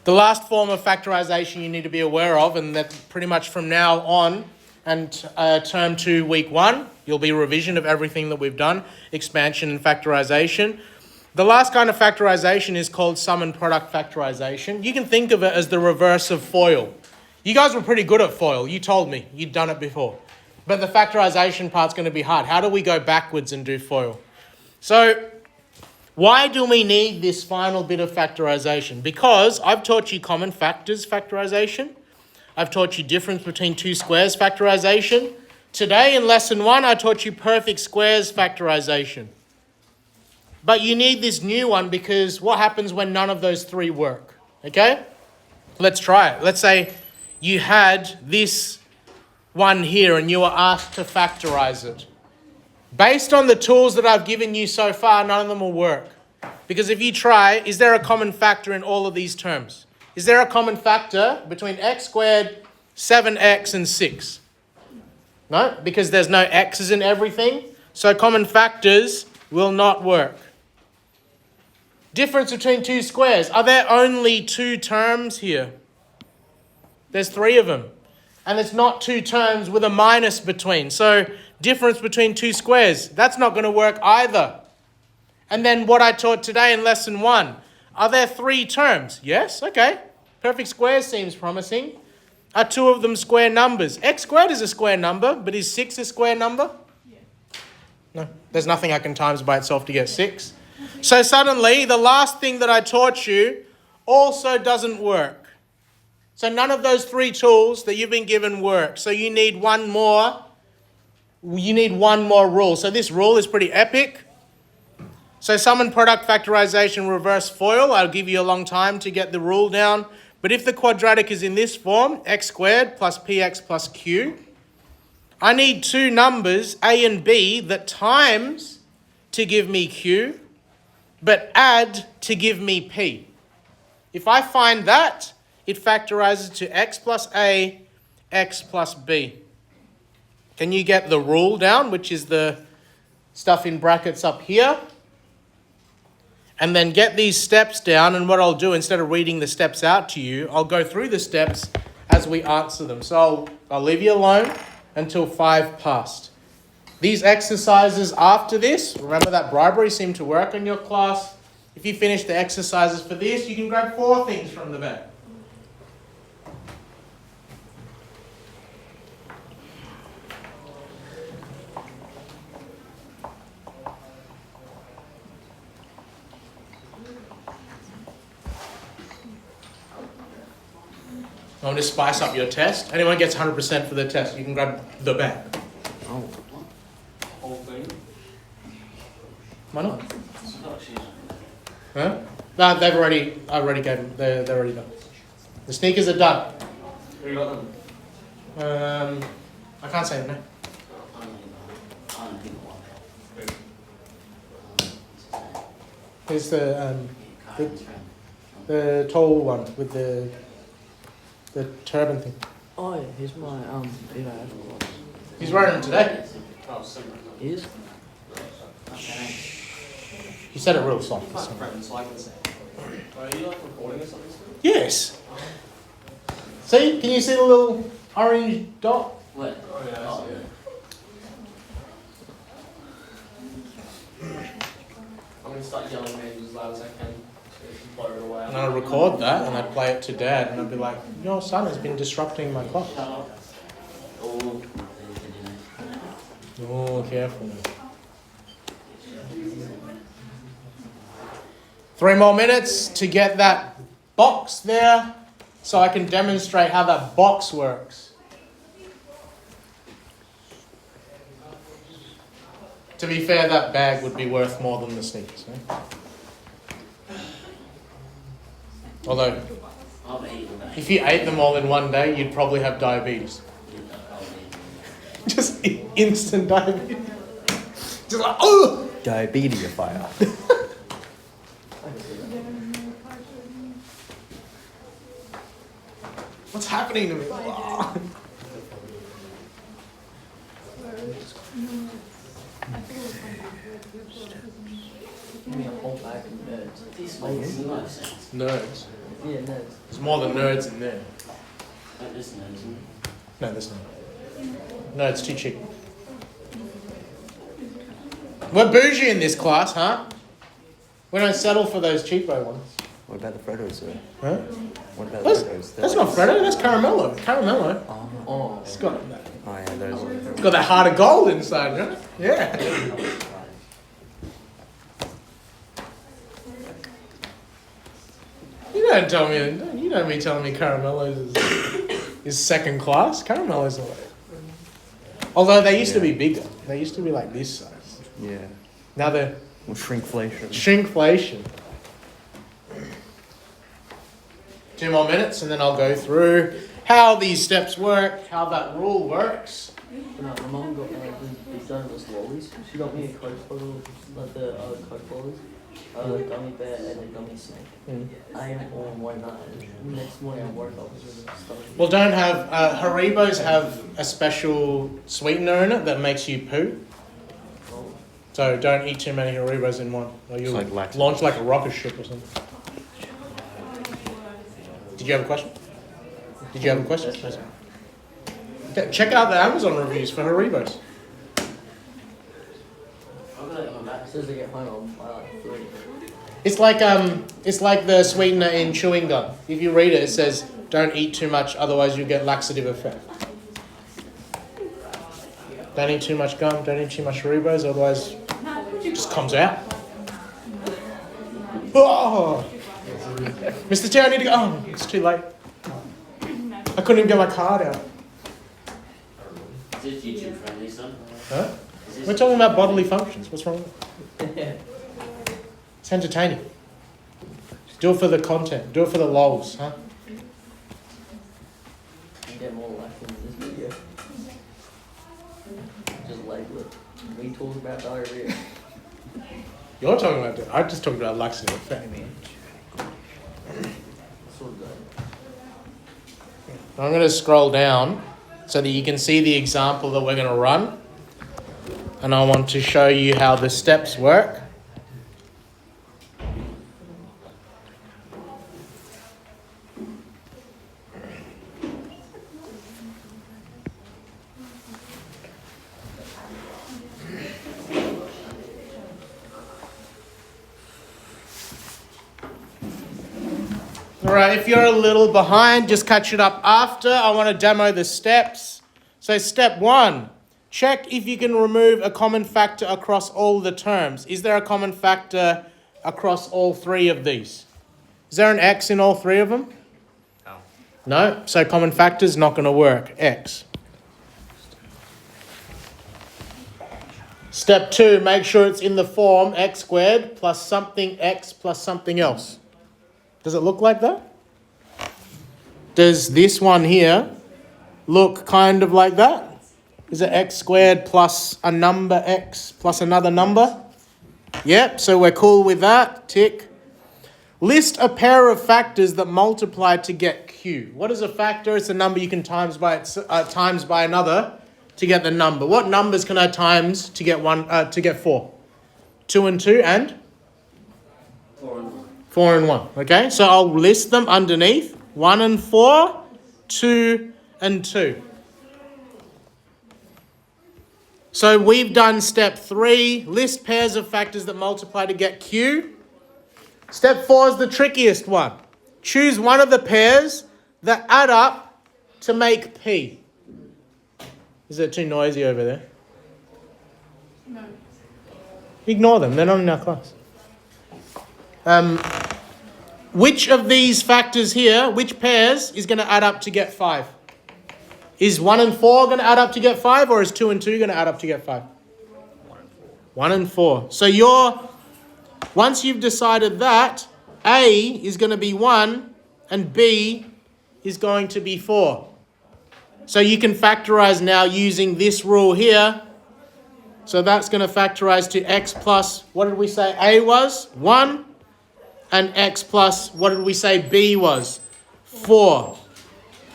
The last form of factorization you need to be aware of, and that pretty much from now on and term 2, week 1, you'll be revision of everything that we've done, expansion and factorization. The last kind of factorization is called sum and product factorization. You can think of it as the reverse of FOIL. You guys were pretty good at FOIL. You told me you'd done it before. But the factorization part's going to be hard. How do we go backwards and do FOIL? So why do we need this final bit of factorization? Because I've taught you common factors factorization. I've taught you difference between two squares factorization. Today in lesson 1, I taught you perfect squares factorization. But you need this new one because what happens when none of those 3 work? Okay? Let's try it. Let's say you had this one here and you were asked to factorize it. Based on the tools that I've given you so far, none of them will work. Because if you try, is there a common factor in all of these terms? Is there a common factor between x squared, 7x, and 6? No, because there's no x's in everything. So common factors will not work. Difference between two squares. Are there only 2 terms here? There's 3 of them. And it's not 2 terms with a minus between. So difference between 2 squares. That's not going to work either. And then what I taught today in lesson 1. Are there 3 terms? Yes, okay. Perfect squares seems promising. Are 2 of them square numbers? X squared is a square number, but is 6 a square number? Yeah. No, there's nothing I can times by itself to get 6. So suddenly, the last thing that I taught you also doesn't work. So none of those 3 tools that you've been given work. So you need one more. You need one more rule. So this rule is pretty epic. So sum and product factorization reverse FOIL. I'll give you a long time to get the rule down. But if the quadratic is in this form, x squared plus px plus q, I need 2 numbers, a and b, that times to give me q, but add to give me p. If I find that, it factorizes to x plus a, x plus b. Can you get the rule down, which is the stuff in brackets up here? And then get these steps down, and what I'll do, instead of reading the steps out to you, I'll go through the steps as we answer them. So I'll leave you alone until 5 past. These exercises after this, remember that bribery seemed to work in your class. If you finish the exercises for this, you can grab 4 things from the bag. I want to spice up your test. Anyone gets 100% for the test, you can grab the bag. Oh. Whole thing? Why not? Huh? No, I already gave them. They're already done. The sneakers are done. Who got them? I can't say the name. Here's the tall one with the turban thing. Oh yeah, here's my He's wearing them today. Oh, similar. He is? He said it real soft. My friends like this. Are you like recording or something? Yes. See? Can you see the little orange dot? What? Oh yeah, I see it. I'm gonna start yelling names as loud as I can. Blow it away. And I'd record that and I'd play it to Dad and I'd be like, your son has been disrupting my class. Oh, careful. 3 more minutes to get that box there so I can demonstrate how that box works. To be fair, that bag would be worth more than the sneakers. Eh? Although, if you ate them all in one day, you'd probably have diabetes. Just instant diabetes. Just like, oh! Diabetes fire. What's happening to me? Give me a whole bag of nerds. Nerds. Yeah, nerds. There's more than nerds in there. That is nerds, isn't it? No, there's not. No, it's too cheap. We're bougie in this class, huh? We don't settle for those cheapo ones. What about the Freddos, sir? Huh? What about That's, the Freddos? that's not Freddo, that's Caramello. Caramello. Oh. It's got that. Oh, yeah, those. It's got that heart of gold inside, right? Yeah. You don't tell me. You don't mean telling me Caramello's is second class. Caramello's all right. Although they used to be bigger. They used to be like this size. Yeah. Now they're Well, shrinkflation. shrinkflation. 2 more minutes and then I'll go through how these steps work, how that rule works. No, my mum got these donutless lollies. She got me a Coke bottle, like the Coke lollies, a gummy bear and a gummy snake. I ate all in one night. And the next morning I woke up with a stomach. Well, don't have Haribos have a special sweetener in it that makes you poo. Oh. So don't eat too many Haribos in one, or you'll It's like launch like a rocket ship or something. Did you have a question? Did you have a question? Okay, check out the Amazon reviews for Haribos. I'll go on that. As soon as I get home, I'll buy like 3. It's like the sweetener in chewing gum. If you read it, it says don't eat too much, otherwise you get laxative effect. Don't eat too much gum. Don't eat too much Haribos, otherwise it just comes out. Oh, Mr. T, I need to go. Oh, it's too late. I couldn't even get my card out. Is this YouTube friendly, son? Huh? Is this We're talking about bodily functions. What's wrong with it? It's entertaining. Do it for the content. Do it for the lols, huh? You get more likes in this video. Just label it. We talk about diarrhea. You're talking about it. I just talked about laxative effect. Sort of good. I'm going to scroll down so that you can see the example that we're going to run. And I want to show you how the steps work. Alright, if you're a little behind, just catch it up after. I want to demo the steps. So step 1, check if you can remove a common factor across all the terms. Is there a common factor across all 3 of these? Is there an x in all 3 of them? No. No? So common factor is not going to work. X. Step 2, make sure it's in the form x squared plus something x plus something else. Does it look like that? Does this one here look kind of like that? Is it x squared plus a number x plus another number? Yep, so we're cool with that. Tick. List a pair of factors that multiply to get q. What is a factor? It's a number you can times by another to get the number. What numbers can I times to get 4? 2 and 2 and 4 and 1. 4 and 1. Okay, so I'll list them underneath. 1 and 4, 2 and 2. So we've done step 3, list pairs of factors that multiply to get q. Step 4 is the trickiest one. Choose one of the pairs that add up to make p. Is it too noisy over there? No. Ignore them, they're not in our class. Which of these factors here, which pairs is going to add up to get 5? Is 1 and 4 going to add up to get 5, or is 2 and 2 going to add up to get 5? 1 and 4. So once you've decided that, A is going to be 1 and B is going to be 4. So you can factorize now using this rule here. So that's going to factorize to x plus, what did we say A was? 1. And x plus, what did we say B was? 4.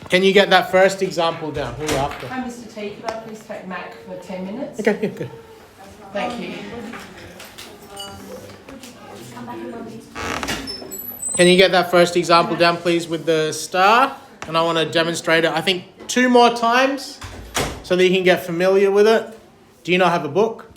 Can you get that first example down? Who are you after? Hi, Mr. T. Could I please take Mac for 10 minutes? Okay, yeah, good. Thank you. Can you get that first example down, please, with the star? And I want to demonstrate it, I think, 2 more times so that you can get familiar with it. Do you not have a book?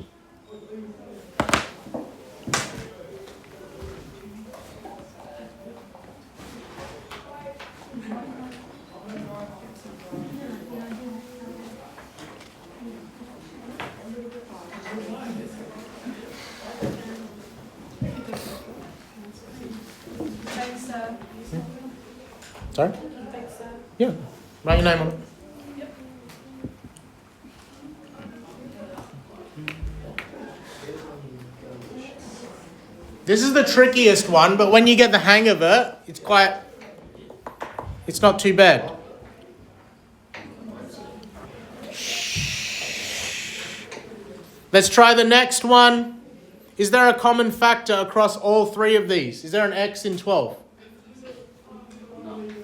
Thanks, sir. Sorry? Thanks, sir. Yeah. Write your name on it. This is the trickiest one, but when you get the hang of it, it's not too bad. Let's try the next one. Is there a common factor across all 3 of these? Is there an x in 12?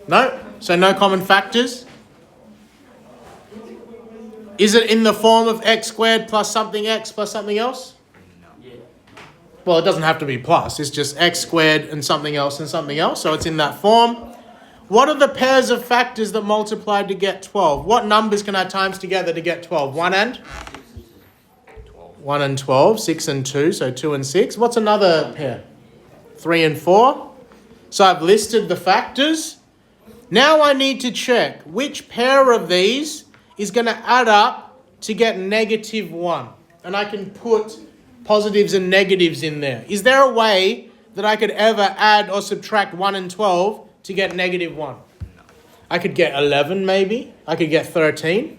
No? So no common factors? Is it in the form of x squared plus something x plus something else? Yeah. Well, it doesn't have to be plus. It's just x squared and something else. So it's in that form. What are the pairs of factors that multiply to get 12? What numbers can I times together to get 12? 1 and? 1 and 12. 6 and 2. So 2 and 6. What's another pair? 3 and 4. So I've listed the factors. Now I need to check which pair of these is going to add up to get -1. And I can put positives and negatives in there. Is there a way that I could ever add or subtract 1 and 12 to get -1? I could get 11 maybe. I could get 13.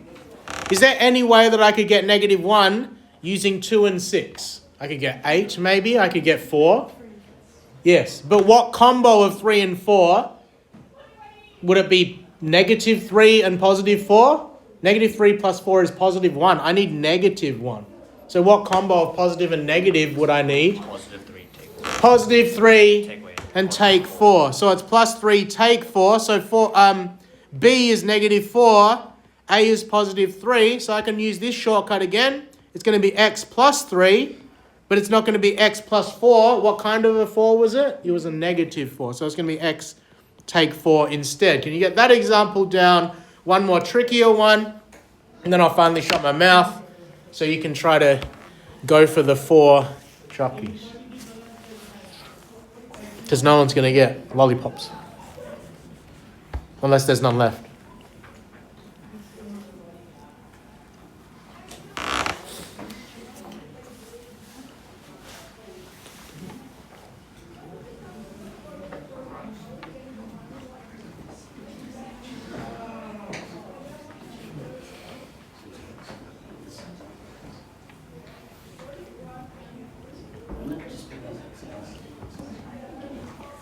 Is there any way that I could get -1 using 2 and 6? I could get 8 maybe. I could get 4. Yes, but what combo of 3 and 4? Would it be -3 and +4? -3 plus 4 is +1. I need -1. So what combo of positive and negative would I need? +3, take 4. +3 Take away. and take 4. So it's +3, take 4. So B is -4, A is +3. So I can use this shortcut again. It's going to be x plus 3, but it's not going to be x plus 4. What kind of a 4 was it? It was a -4. So it's going to be x take 4 instead. Can you get that example down? One more trickier one, and then I'll finally shut my mouth so you can try to go for the 4 chockies. Because no one's going to get lollipops. Unless there's none left.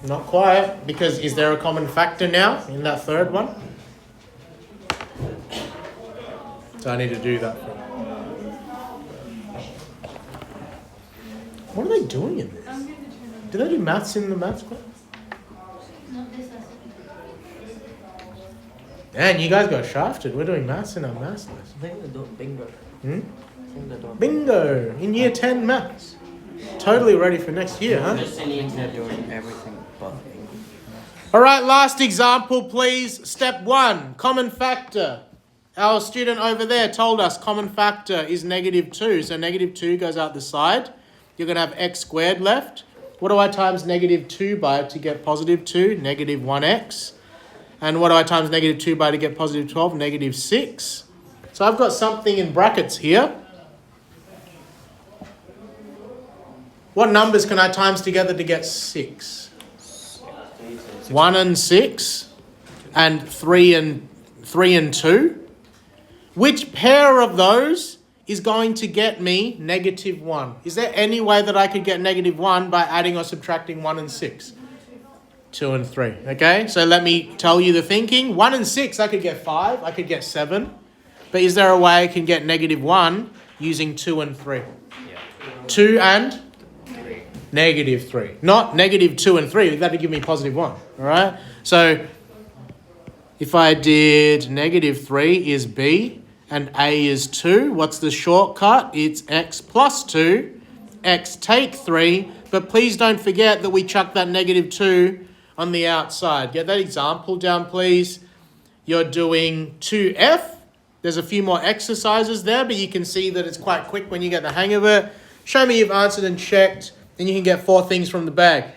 Not quite, because is there a common factor now in that third one? So I need to do that. What are they doing in this? Do they do maths in the maths class? Man, you guys got shafted. We're doing maths in our maths lesson. I think they're doing bingo. Hmm? I think they're doing Bingo! In year 10 maths. Totally ready for next year, huh? Just in the internet doing everything but bingo. All right, last example, please. Step 1, common factor. Our student over there told us common factor is -2. So -2 goes out the side. You're going to have x squared left. What do I times -2 by to get +2? -1x. And what do I times -2 by to get +12? -6. So I've got something in brackets here. What numbers can I times together to get 6? 1 and 6, and 3 and 2. Which pair of those is going to get me -1? Is there any way that I could get -1 by adding or subtracting 1 and 6? 2 and 3. Okay, so let me tell you the thinking. 1 and 6, I could get 5, I could get 7. But is there a way I can get -1 using 2 and 3? Yeah. 2 and 3. -3. Not -2 and 3. That'd give me +1. All right. So if I did -3 is B and A is 2. What's the shortcut? It's x plus 2. X take 3. But please don't forget that we chucked that -2 on the outside. Get that example down, please. You're doing 2F. There's a few more exercises there, but you can see that it's quite quick when you get the hang of it. Show me you've answered and checked, and you can get 4 things from the bag.